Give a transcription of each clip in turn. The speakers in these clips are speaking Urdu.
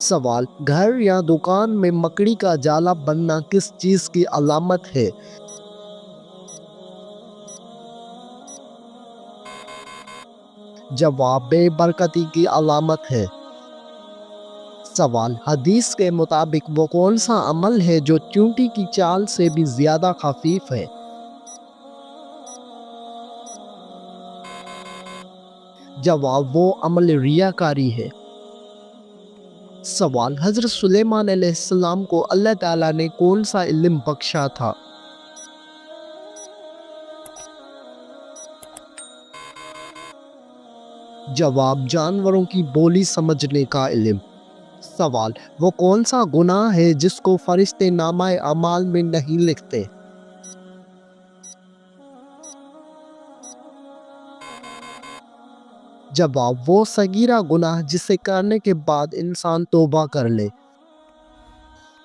سوال: گھر یا دکان میں مکڑی کا جالا بننا کس چیز کی علامت ہے؟ جواب: بے برکتی کی علامت ہے۔ سوال: حدیث کے مطابق وہ کون سا عمل ہے جو چیونٹی کی چال سے بھی زیادہ خفیف ہے؟ جواب: وہ عمل ریاکاری ہے۔ سوال: حضرت سلیمان علیہ السلام کو اللہ تعالیٰ نے کون سا علم بخشا تھا؟ جواب: جانوروں کی بولی سمجھنے کا علم۔ سوال: وہ کون سا گناہ ہے جس کو فرشتے نامہ اعمال میں نہیں لکھتے؟ جواب: وہ صغیرہ گناہ جسے کرنے کے بعد انسان توبہ کر لے۔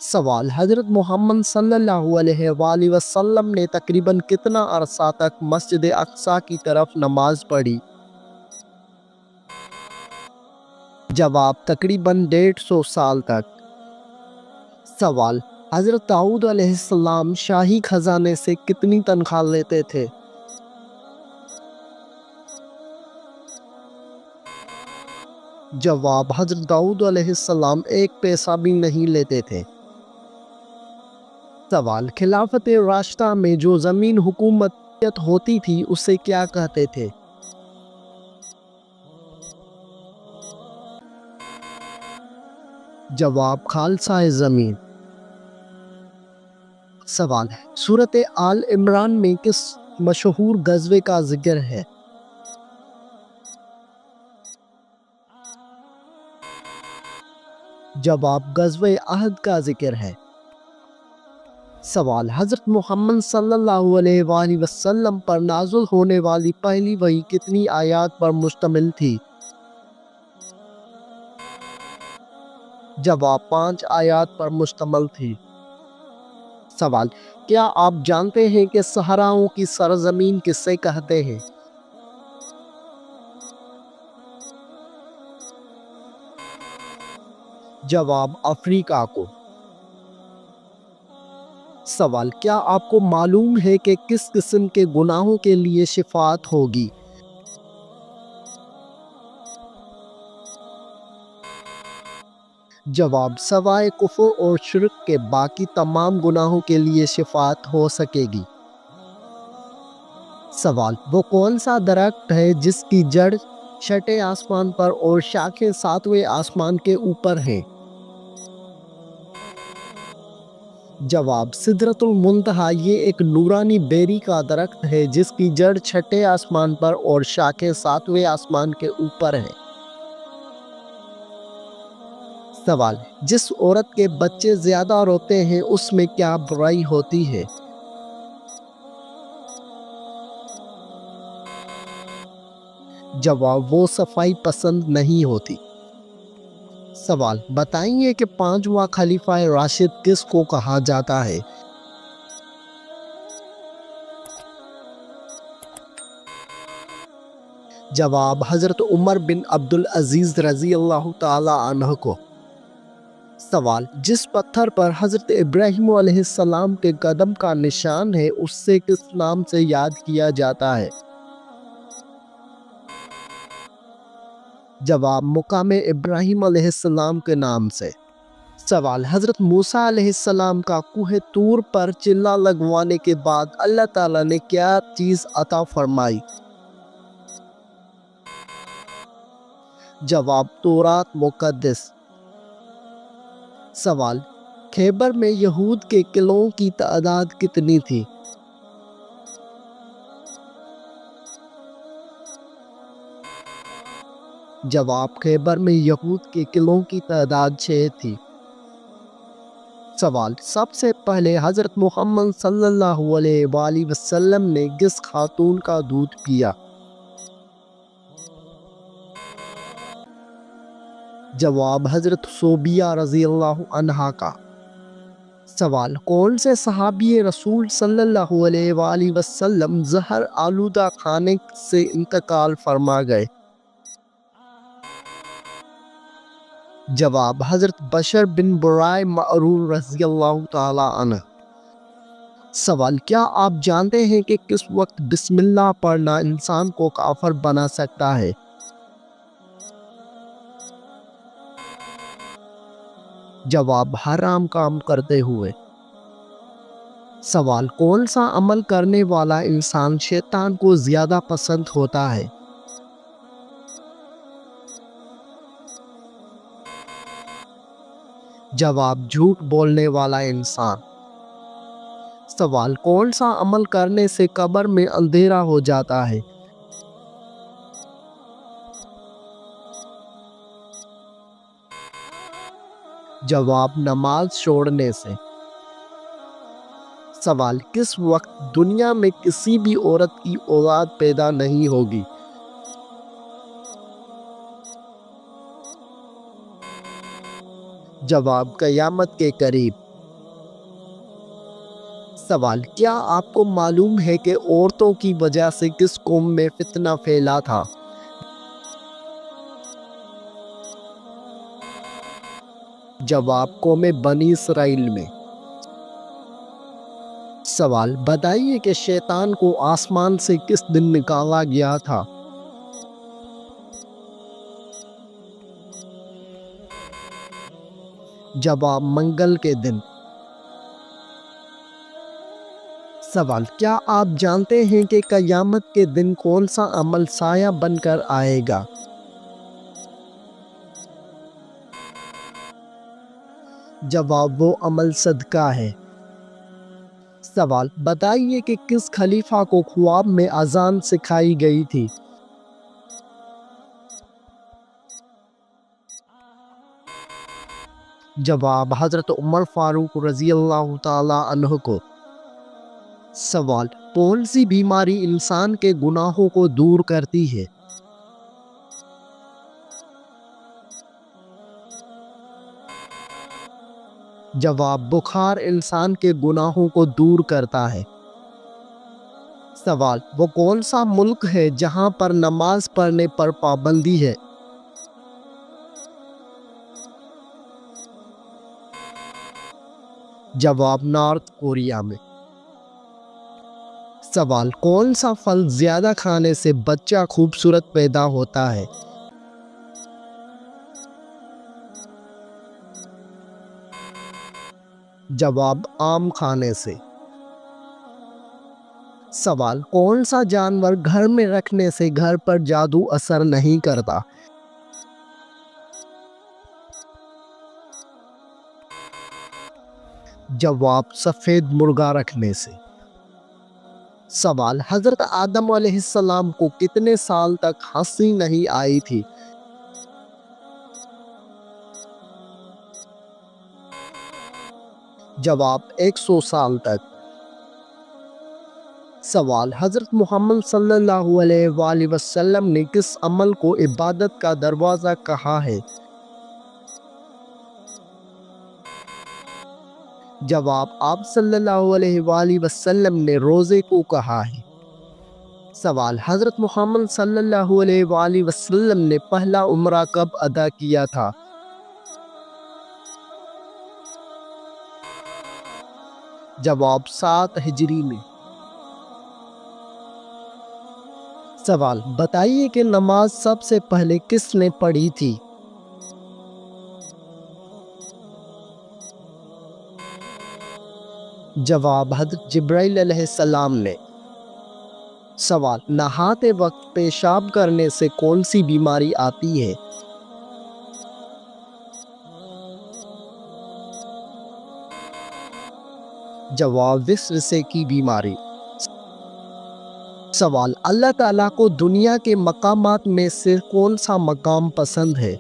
سوال: حضرت محمد صلی اللہ علیہ وآلہ وسلم نے تقریباً کتنا عرصہ تک مسجد اقصیٰ کی طرف نماز پڑھی؟ جواب: تقریباً 150 سال تک۔ سوال: حضرت داؤد علیہ السلام شاہی خزانے سے کتنی تنخواہ لیتے تھے؟ جواب: حضرت داؤد علیہ السلام 1 پیسہ بھی نہیں لیتے تھے۔ سوال: خلافت راشدہ میں جو زمین حکومت ہوتی تھی اسے کیا کہتے تھے؟ جواب: خالصہ زمین۔ سوال: سورۃ آل عمران میں کس مشہور غزوے کا ذکر ہے؟ جواب: غزوہ احد کا ذکر ہے۔ سوال: حضرت محمد صلی اللہ علیہ وآلہ وسلم پر نازل ہونے والی پہلی وحی کتنی آیات پر مشتمل تھی؟ جواب: 5 آیات پر مشتمل تھی۔ سوال: کیا آپ جانتے ہیں کہ صحراؤں کی سرزمین کسے کہتے ہیں؟ جواب: افریقہ کو۔ سوال: کیا آپ کو معلوم ہے کہ کس قسم کے گناہوں کے لیے شفاعت ہوگی؟ جواب: سوائے کفر اور شرک کے باقی تمام گناہوں کے لیے شفاعت ہو سکے گی۔ سوال: وہ کون سا درخت ہے جس کی جڑ 6 آسمان پر اور شاخیں 7ویں آسمان کے اوپر ہیں؟ جواب: سدرۃ المنتہیٰ۔ یہ ایک نورانی بیری کا درخت ہے جس کی جڑ 6 آسمان پر اور شاخیں 7ویں آسمان کے اوپر ہیں۔ سوال: جس عورت کے بچے زیادہ روتے ہیں اس میں کیا برائی ہوتی ہے؟ جواب: وہ صفائی پسند نہیں ہوتی۔ سوال: بتائیے کہ 5واں خلیفہ راشد کس کو کہا جاتا ہے؟ جواب: حضرت عمر بن عبدالعزیز رضی اللہ تعالی عنہ کو۔ سوال: جس پتھر پر حضرت ابراہیم علیہ السلام کے قدم کا نشان ہے اسے کس نام سے یاد کیا جاتا ہے؟ جواب: مقام ابراہیم علیہ السلام کے نام سے۔ سوال: حضرت موسیٰ علیہ السلام کا کوہ طور پر چلہ لگوانے کے بعد اللہ تعالیٰ نے کیا چیز عطا فرمائی؟ جواب: تورات مقدس۔ سوال: خیبر میں یہود کے قلعوں کی تعداد کتنی تھی؟ جواب: خیبر میں یہود کے قلعوں کی تعداد 6 تھی۔ سوال: سب سے پہلے حضرت محمد صلی اللہ علیہ وآلہ وسلم نے کس خاتون کا دودھ پیا؟ جواب: حضرت صوبیہ رضی اللہ عنہا کا۔ سوال: کون سے صحابی رسول صلی اللہ علیہ وآلہ وسلم زہر آلودہ کھانے سے انتقال فرما گئے؟ جواب حضرت بشر بن برائے معرور رضی اللہ تعالی عنہ۔ سوال، کیا آپ جانتے ہیں کہ کس وقت بسم اللہ پڑھنا انسان کو کافر بنا سکتا ہے؟ جواب، حرام کام کرتے ہوئے۔ سوال، کون سا عمل کرنے والا انسان شیطان کو زیادہ پسند ہوتا ہے؟ جواب، جھوٹ بولنے والا انسان۔ سوال، کون سا عمل کرنے سے قبر میں اندھیرا ہو جاتا ہے؟ جواب، نماز چھوڑنے سے۔ سوال، کس وقت دنیا میں کسی بھی عورت کی اولاد پیدا نہیں ہوگی؟ جواب، قیامت کے قریب۔ سوال، کیا آپ کو معلوم ہے کہ عورتوں کی وجہ سے کس قوم میں فتنہ پھیلا تھا؟ جواب، قوم بنی اسرائیل میں۔ سوال، بتائیے کہ شیطان کو آسمان سے کس دن نکالا گیا تھا؟ جواب، منگل کے دن۔ سوال، کیا آپ جانتے ہیں کہ قیامت کے دن کون سا عمل سایہ بن کر آئے گا؟ جواب، وہ عمل صدقہ ہے۔ سوال، بتائیے کہ کس خلیفہ کو خواب میں اذان سکھائی گئی تھی؟ جواب، حضرت عمر فاروق رضی اللہ تعالی عنہ کو۔ سوال، کون سی بیماری انسان کے گناہوں کو دور کرتی ہے؟ جواب، بخار انسان کے گناہوں کو دور کرتا ہے۔ سوال، وہ کون سا ملک ہے جہاں پر نماز پڑھنے پر پابندی ہے؟ جواب، نارتھ کوریا میں۔ سوال، کون سا پھل زیادہ کھانے سے بچہ خوبصورت پیدا ہوتا ہے؟ جواب، آم کھانے سے۔ سوال، کون سا جانور گھر میں رکھنے سے گھر پر جادو اثر نہیں کرتا؟ جواب، سفید مرغا رکھنے سے۔ سوال، حضرت آدم علیہ السلام کو کتنے سال تک ہنسی نہیں آئی تھی؟ جواب، 100 سال تک۔ سوال، حضرت محمد صلی اللہ علیہ وآلہ وسلم نے کس عمل کو عبادت کا دروازہ کہا ہے؟ جواب، آپ صلی اللہ علیہ وآلہ وسلم نے روزے کو کہا ہے۔ سوال، حضرت محمد صلی اللہ علیہ وآلہ وسلم نے پہلا عمرہ کب ادا کیا تھا؟ جواب، 7 ہجری میں۔ سوال، بتائیے کہ نماز سب سے پہلے کس نے پڑھی تھی؟ جواب، حضرت جبرائیل علیہ السلام نے۔ سوال، نہاتے وقت پیشاب کرنے سے کون سی بیماری آتی ہے؟ جواب، وسوسے کی بیماری۔ سوال، اللہ تعالیٰ کو دنیا کے مقامات میں سے کون سا مقام پسند ہے؟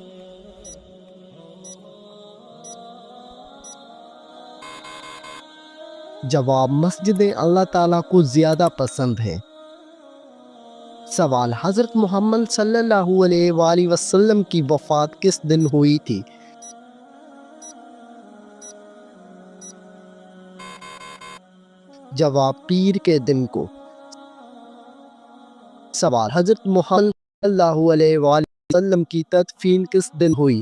جواب، مسجدیں اللہ تعالیٰ کو زیادہ پسند ہے۔ سوال، حضرت محمد صلی اللہ علیہ وآلہ وسلم کی وفات کس دن ہوئی تھی؟ جواب، پیر کے دن کو۔ سوال، حضرت محمد صلی اللہ علیہ وآلہ وسلم کی تدفین کس دن ہوئی؟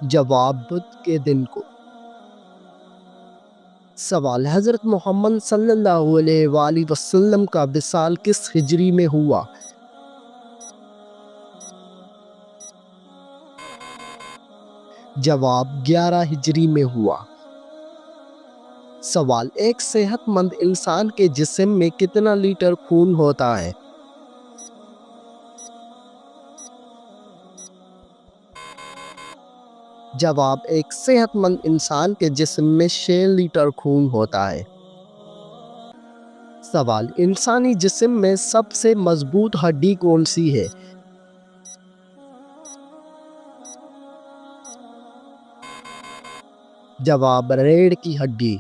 جواب بدھ کے دن کو۔ سوال حضرت محمد صلی اللہ علیہ وآلہ وسلم کا وصال کس ہجری میں ہوا؟ جواب 11 ہجری میں ہوا۔ سوال ایک صحت مند انسان کے جسم میں کتنا لیٹر خون ہوتا ہے؟ جواب ایک صحت مند انسان کے جسم میں 6 لیٹر خون ہوتا ہے۔ سوال انسانی جسم میں سب سے مضبوط ہڈی کون سی ہے؟ جواب ریڑھ کی ہڈی۔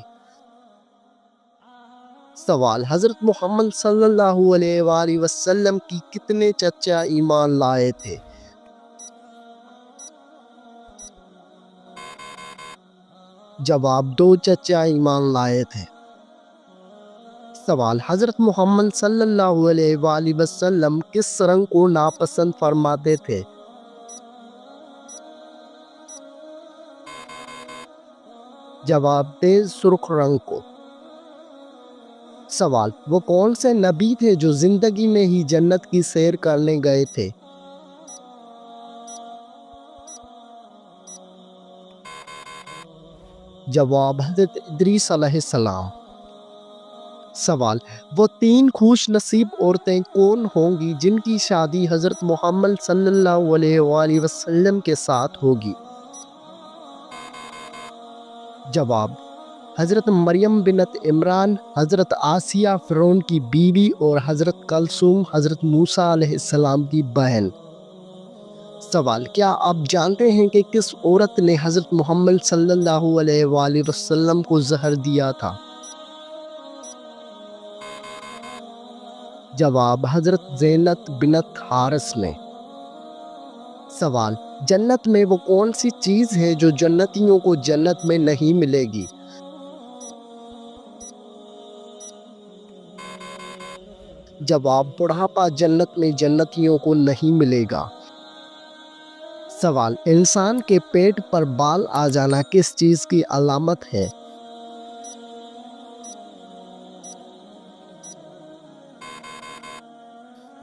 سوال حضرت محمد صلی اللہ علیہ وآلہ وسلم کی کتنے چچا ایمان لائے تھے؟ جواب 2 چچا ایمان لائے تھے۔ سوال حضرت محمد صلی اللہ علیہ وآلہ وسلم کس رنگ کو ناپسند فرماتے تھے؟ جواب تیز سرخ رنگ کو۔ سوال وہ کون سے نبی تھے جو زندگی میں ہی جنت کی سیر کرنے گئے تھے؟ جواب حضرت ادریس علیہ السلام۔ سوال وہ 3 خوش نصیب عورتیں کون ہوں گی جن کی شادی حضرت محمد صلی اللہ علیہ وآلہ وسلم کے ساتھ ہوگی؟ جواب حضرت مریم بنت عمران، حضرت آسیہ فرعون کی بیوی اور حضرت کلثوم حضرت موسیٰ علیہ السلام کی بہن۔ سوال کیا آپ جانتے ہیں کہ کس عورت نے حضرت محمد صلی اللہ علیہ وآلہ وسلم کو زہر دیا تھا؟ جواب حضرت زینب بنت حارث نے۔ سوال جنت میں وہ کون سی چیز ہے جو جنتیوں کو جنت میں نہیں ملے گی؟ جواب بڑھاپا جنت میں جنتیوں کو نہیں ملے گا۔ سوال انسان کے پیٹ پر بال آ جانا کس چیز کی علامت ہے؟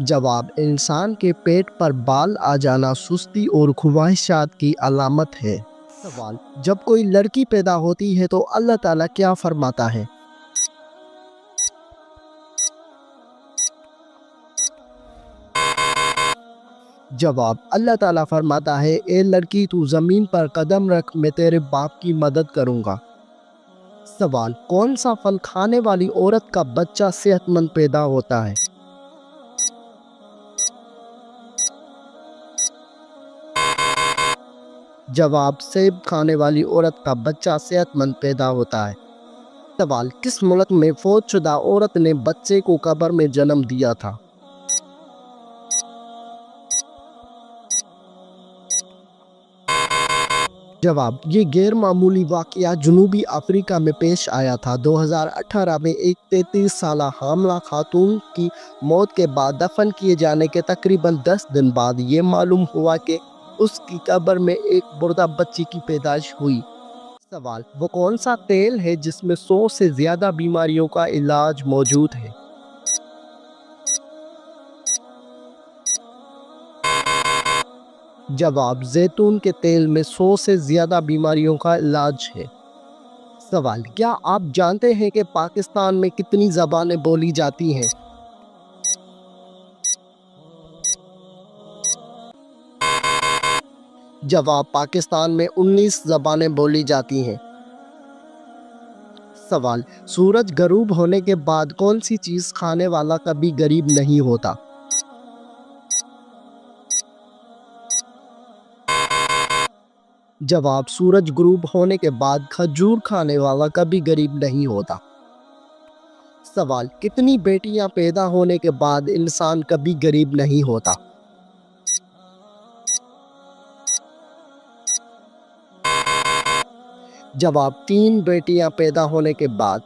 جواب انسان کے پیٹ پر بال آ جانا سستی اور خواہشات کی علامت ہے۔ سوال جب کوئی لڑکی پیدا ہوتی ہے تو اللہ تعالیٰ کیا فرماتا ہے؟ جواب اللہ تعالیٰ فرماتا ہے اے لڑکی تو زمین پر قدم رکھ، میں تیرے باپ کی مدد کروں گا۔ سوال کون سا پھل کھانے والی عورت کا بچہ صحت مند پیدا ہوتا ہے؟ جواب سیب کھانے والی عورت کا بچہ صحت مند پیدا ہوتا ہے۔ سوال کس ملک میں فوت شدہ عورت نے بچے کو قبر میں جنم دیا تھا؟ جواب یہ غیر معمولی واقعہ جنوبی افریقہ میں پیش آیا تھا۔ 2018 میں ایک 33 سالہ حاملہ خاتون کی موت کے بعد دفن کیے جانے کے تقریباً 10 دن بعد یہ معلوم ہوا کہ اس کی قبر میں ایک مردہ بچی کی پیدائش ہوئی۔ سوال وہ کون سا تیل ہے جس میں 100 سے زیادہ بیماریوں کا علاج موجود ہے؟ جواب زیتون کے تیل میں 100 سے زیادہ بیماریوں کا علاج ہے۔ سوال کیا آپ جانتے ہیں کہ پاکستان میں کتنی زبانیں بولی جاتی ہیں؟ جواب پاکستان میں 19 زبانیں بولی جاتی ہیں۔ سوال سورج غروب ہونے کے بعد کون سی چیز کھانے والا کبھی غریب نہیں ہوتا؟ جواب سورج غروب ہونے کے بعد کھجور کھانے والا کبھی غریب نہیں ہوتا۔ سوال کتنی بیٹیاں پیدا ہونے کے بعد انسان کبھی غریب نہیں ہوتا؟ جواب 3 بیٹیاں پیدا ہونے کے بعد۔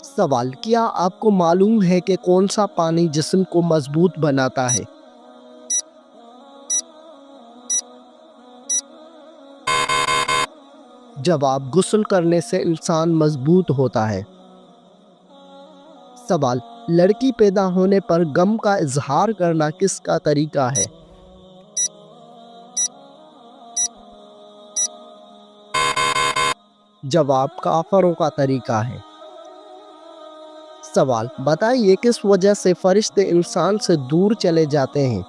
سوال کیا آپ کو معلوم ہے کہ کون سا پانی جسم کو مضبوط بناتا ہے؟ جواب غسل کرنے سے انسان مضبوط ہوتا ہے۔ سوال لڑکی پیدا ہونے پر غم کا اظہار کرنا کس کا طریقہ ہے؟ جواب کافروں کا طریقہ ہے۔ سوال بتائیے کس وجہ سے فرشتے انسان سے دور چلے جاتے ہیں؟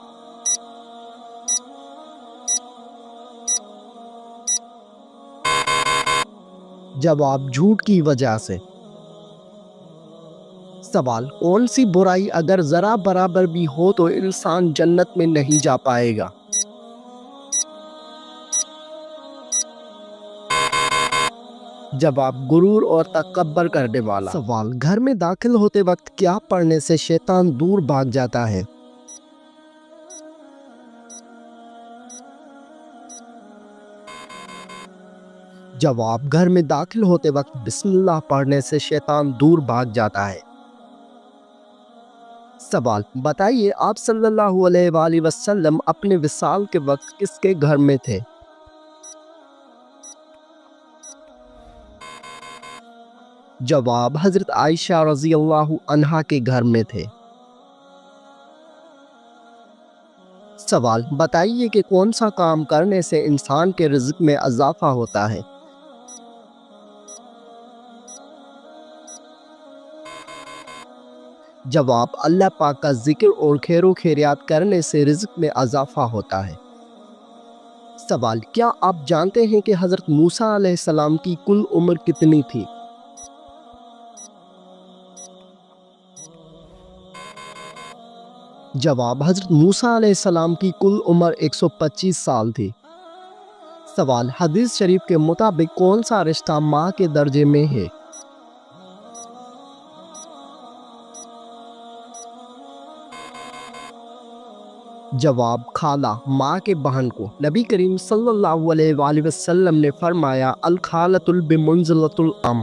جواب جھوٹ کی وجہ سے۔ سوال کون سی برائی اگر ذرا برابر بھی ہو تو انسان جنت میں نہیں جا پائے گا؟ جواب غرور اور تکبر کرنے والا۔ سوال گھر میں داخل ہوتے وقت کیا پڑھنے سے شیطان دور بھاگ جاتا ہے؟ جواب گھر میں داخل ہوتے وقت بسم اللہ پڑھنے سے شیطان دور بھاگ جاتا ہے۔ سوال بتائیے آپ صلی اللہ علیہ وآلہ وسلم اپنے وصال کے وقت کس کے گھر میں تھے؟ جواب حضرت عائشہ رضی اللہ عنہا کے گھر میں تھے۔ سوال بتائیے کہ کون سا کام کرنے سے انسان کے رزق میں اضافہ ہوتا ہے؟ جواب اللہ پاک کا ذکر اور خیر و خیریات کرنے سے رزق میں اضافہ ہوتا ہے۔ سوال کیا آپ جانتے ہیں کہ حضرت موسیٰ علیہ السلام کی کل عمر کتنی تھی؟ جواب حضرت موسیٰ علیہ السلام کی کل عمر 125 سال تھی۔ سوال حدیث شریف کے مطابق کون سا رشتہ ماں کے درجے میں ہے؟ جواب خالہ ماں کے بہن کو۔ نبی کریم صلی اللہ علیہ وآلہ وسلم نے فرمایا الخالۃ بمنزلۃ الام۔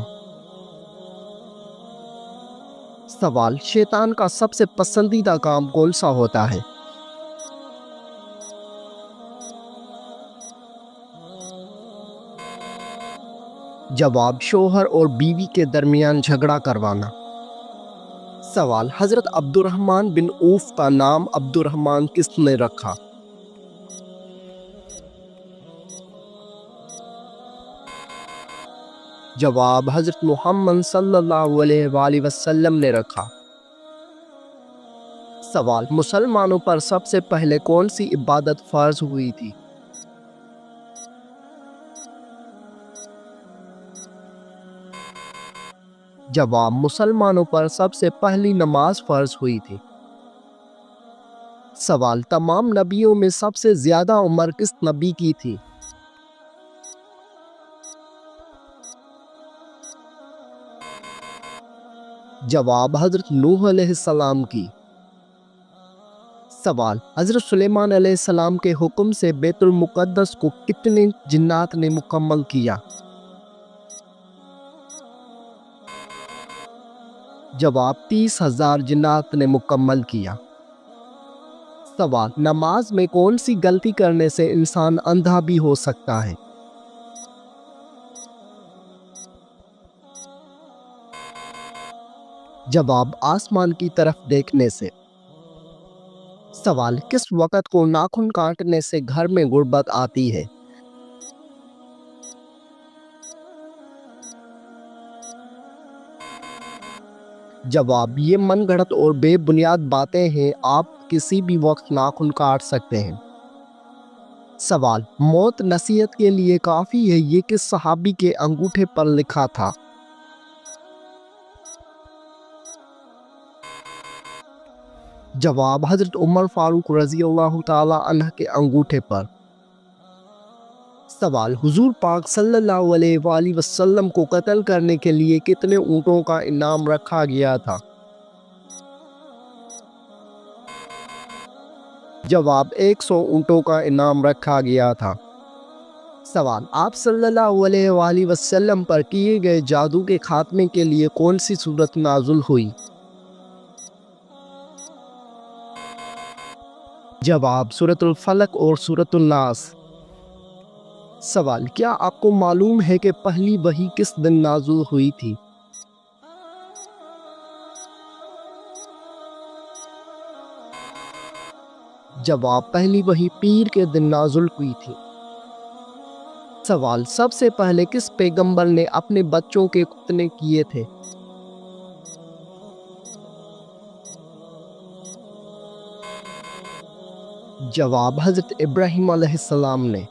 سوال شیطان کا سب سے پسندیدہ کام کون سا ہوتا ہے؟ جواب شوہر اور بیوی کے درمیان جھگڑا کروانا۔ سوال حضرت عبد الرحمن بن عوف کا نام عبد الرحمن کس نے رکھا؟ جواب حضرت محمد صلی اللہ علیہ وآلہ وسلم نے رکھا۔ سوال مسلمانوں پر سب سے پہلے کون سی عبادت فرض ہوئی تھی؟ جواب مسلمانوں پر سب سے پہلی نماز فرض ہوئی تھی۔ سوال تمام نبیوں میں سب سے زیادہ عمر کس نبی کی تھی؟ جواب حضرت نوح علیہ السلام کی۔ سوال حضرت سلیمان علیہ السلام کے حکم سے بیت المقدس کو کتنے جنات نے مکمل کیا؟ جواب 30,000 جنات نے مکمل کیا۔ سوال نماز میں کون سی غلطی کرنے سے انسان اندھا بھی ہو سکتا ہے؟ جواب آسمان کی طرف دیکھنے سے۔ سوال کس وقت کو ناخن کاٹنے سے گھر میں غربت آتی ہے؟ جواب یہ من گھڑت اور بے بنیاد باتیں ہیں، آپ کسی بھی وقت ناخن کاٹ سکتے ہیں۔ سوال موت نصیحت کے لیے کافی ہے یہ کس صحابی کے انگوٹھے پر لکھا تھا؟ جواب حضرت عمر فاروق رضی اللہ تعالی عنہ کے انگوٹھے پر۔ سوال حضور پاک صلی اللہ علیہ وآلہ وسلم کو قتل کرنے کے لیے کتنے اونٹوں کا انعام رکھا گیا تھا؟ جواب 100 اونٹوں کا انعام رکھا گیا تھا۔ سوال آپ صلی اللہ علیہ وآلہ وسلم پر کیے گئے جادو کے خاتمے کے لیے کون سی سورت نازل ہوئی؟ جواب سورۃ الفلق اور سورۃ الناس۔ سوال، کیا آپ کو معلوم ہے کہ پہلی وحی کس دن نازل ہوئی تھی؟ جواب، پہلی وحی پیر کے دن نازل ہوئی تھی۔ سوال، سب سے پہلے کس پیغمبر نے اپنے بچوں کے ختنے کیے تھے؟ جواب، حضرت ابراہیم علیہ السلام نے۔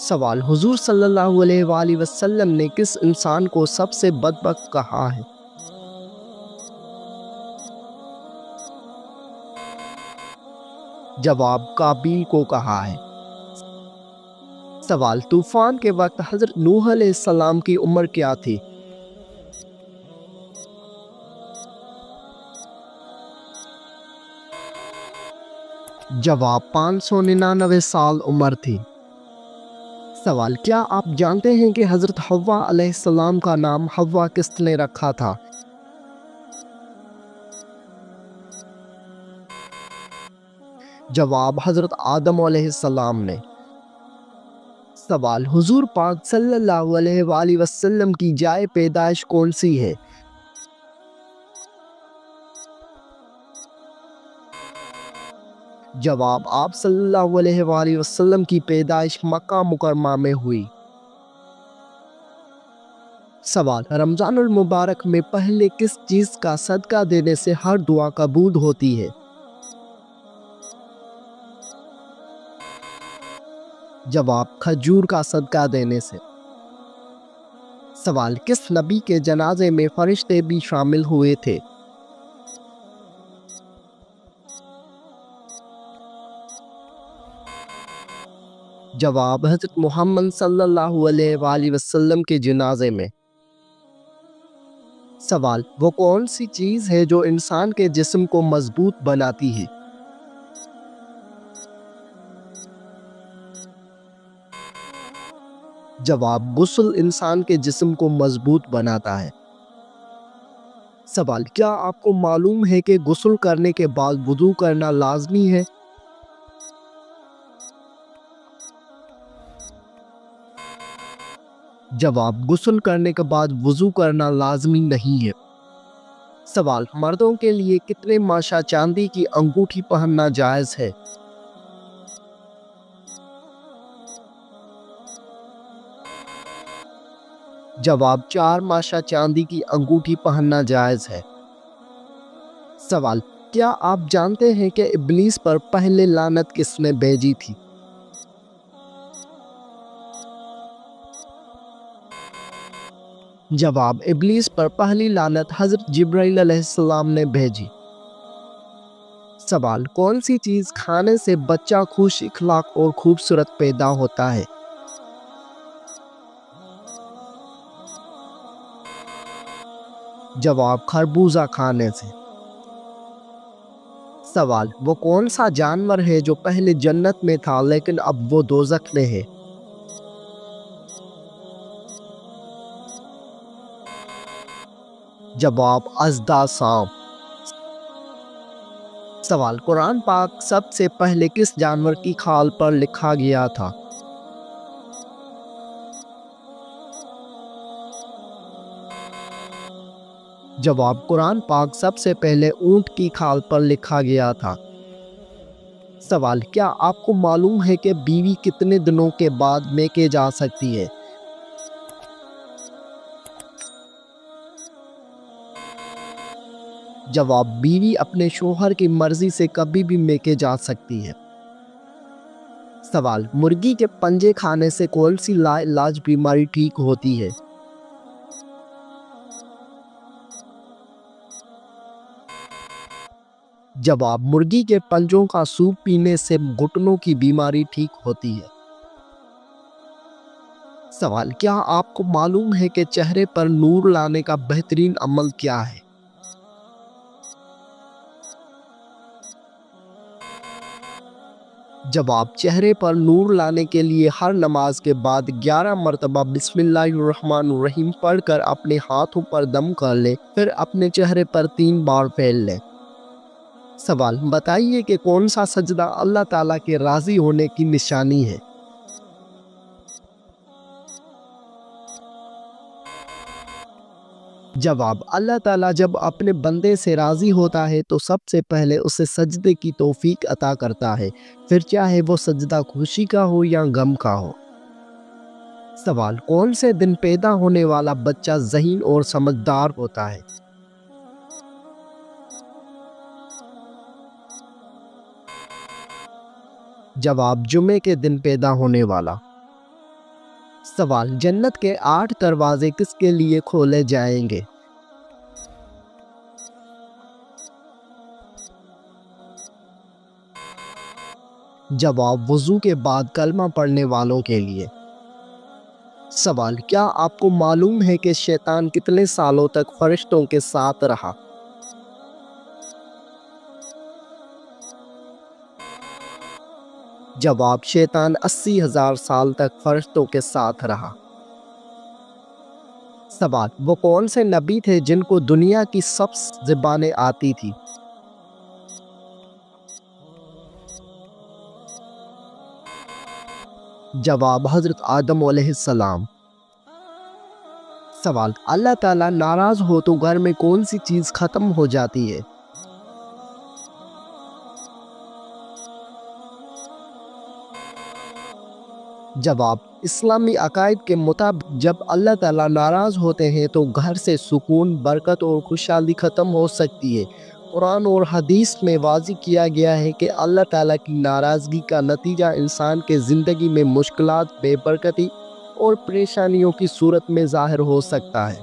سوال، حضور صلی اللہ علیہ وآلہ وسلم نے کس انسان کو سب سے بدبخت کہا ہے؟ جواب، قابیل کو کہا ہے۔ سوال، طوفان کے وقت حضرت نوح علیہ السلام کی عمر کیا تھی؟ جواب، 599 سال عمر تھی۔ سوال، کیا آپ جانتے ہیں کہ حضرت حوا علیہ السلام کا نام حوا کس نے رکھا تھا؟ جواب، حضرت آدم علیہ السلام نے۔ سوال، حضور پاک صلی اللہ علیہ وآلہ وسلم کی جائے پیدائش کون سی ہے؟ جواب، آپ صلی اللہ علیہ وآلہ وسلم کی پیدائش مکہ مکرمہ میں ہوئی۔ سوال، رمضان المبارک میں پہلے کس چیز کا صدقہ دینے سے ہر دعا قبول ہوتی ہے؟ جواب، کھجور کا صدقہ دینے سے۔ سوال، کس نبی کے جنازے میں فرشتے بھی شامل ہوئے تھے؟ جواب، حضرت محمد صلی اللہ علیہ وآلہ وسلم کے جنازے میں۔ سوال، وہ کون سی چیز ہے جو انسان کے جسم کو مضبوط بناتی ہے؟ جواب، غسل انسان کے جسم کو مضبوط بناتا ہے۔ سوال، کیا آپ کو معلوم ہے کہ غسل کرنے کے بعد وضو کرنا لازمی ہے؟ جواب، غسل کرنے کے بعد وضو کرنا لازمی نہیں ہے۔ سوال، مردوں کے لیے کتنے ماشا چاندی کی انگوٹھی پہننا جائز ہے؟ جواب، 4 ماشا چاندی کی انگوٹھی پہننا جائز ہے۔ سوال، کیا آپ جانتے ہیں کہ ابلیس پر پہلے لعنت کس نے بھیجی تھی؟ جواب، ابلیس پر پہلی لعنت حضرت جبرائیل علیہ السلام نے بھیجی۔ سوال، کون سی چیز کھانے سے بچہ خوش اخلاق اور خوبصورت پیدا ہوتا ہے؟ جواب، خربوزہ کھانے سے۔ سوال، وہ کون سا جانور ہے جو پہلے جنت میں تھا لیکن اب وہ دوزخ میں ہے؟ جواب، اژدھا سانپ۔ سوال، قرآن پاک سب سے پہلے کس جانور کی کھال پر لکھا گیا تھا؟ جواب، قرآن پاک سب سے پہلے اونٹ کی کھال پر لکھا گیا تھا۔ سوال، کیا آپ کو معلوم ہے کہ بیوی کتنے دنوں کے بعد میکے جا سکتی ہے؟ جواب، بیوی اپنے شوہر کی مرضی سے کبھی بھی میکے جا سکتی ہے۔ سوال، مرغی کے پنجے کھانے سے کون سی لا علاج بیماری ٹھیک ہوتی ہے؟ جواب، مرغی کے پنجوں کا سوپ پینے سے گھٹنوں کی بیماری ٹھیک ہوتی ہے۔ سوال، کیا آپ کو معلوم ہے کہ چہرے پر نور لانے کا بہترین عمل کیا ہے؟ جواب، چہرے پر نور لانے کے لیے ہر نماز کے بعد 11 مرتبہ بسم اللہ الرحمن الرحیم پڑھ کر اپنے ہاتھوں پر دم کر لے، پھر اپنے چہرے پر 3 بار پھیل لے۔ سوال، بتائیے کہ کون سا سجدہ اللہ تعالیٰ کے راضی ہونے کی نشانی ہے؟ جواب: اللہ تعالیٰ جب اپنے بندے سے راضی ہوتا ہے تو سب سے پہلے اسے سجدے کی توفیق عطا کرتا ہے، پھر چاہے وہ سجدہ خوشی کا ہو یا غم کا ہو۔ سوال: کون سے دن پیدا ہونے والا بچہ ذہین اور سمجھدار ہوتا ہے؟ جواب: جمعے کے دن پیدا ہونے والا۔ سوال: جنت کے 8 دروازے کس کے لیے کھولے جائیں گے؟ جواب: وضو کے بعد کلمہ پڑھنے والوں کے لیے۔ سوال: کیا آپ کو معلوم ہے کہ شیطان کتنے سالوں تک فرشتوں کے ساتھ رہا؟ جواب: شیطان 80,000 سال تک فرشتوں کے ساتھ رہا۔ سوال: وہ کون سے نبی تھے جن کو دنیا کی سب زبانیں آتی تھی؟ جواب: حضرت آدم علیہ السلام۔ سوال: اللہ تعالیٰ ناراض ہو تو گھر میں کون سی چیز ختم ہو جاتی ہے؟ جواب: اسلامی عقائد کے مطابق جب اللہ تعالیٰ ناراض ہوتے ہیں تو گھر سے سکون، برکت اور خوشحالی ختم ہو سکتی ہے۔ قرآن اور حدیث میں واضح کیا گیا ہے کہ اللہ تعالیٰ کی ناراضگی کا نتیجہ انسان کے زندگی میں مشکلات، بے برکتی اور پریشانیوں کی صورت میں ظاہر ہو سکتا ہے۔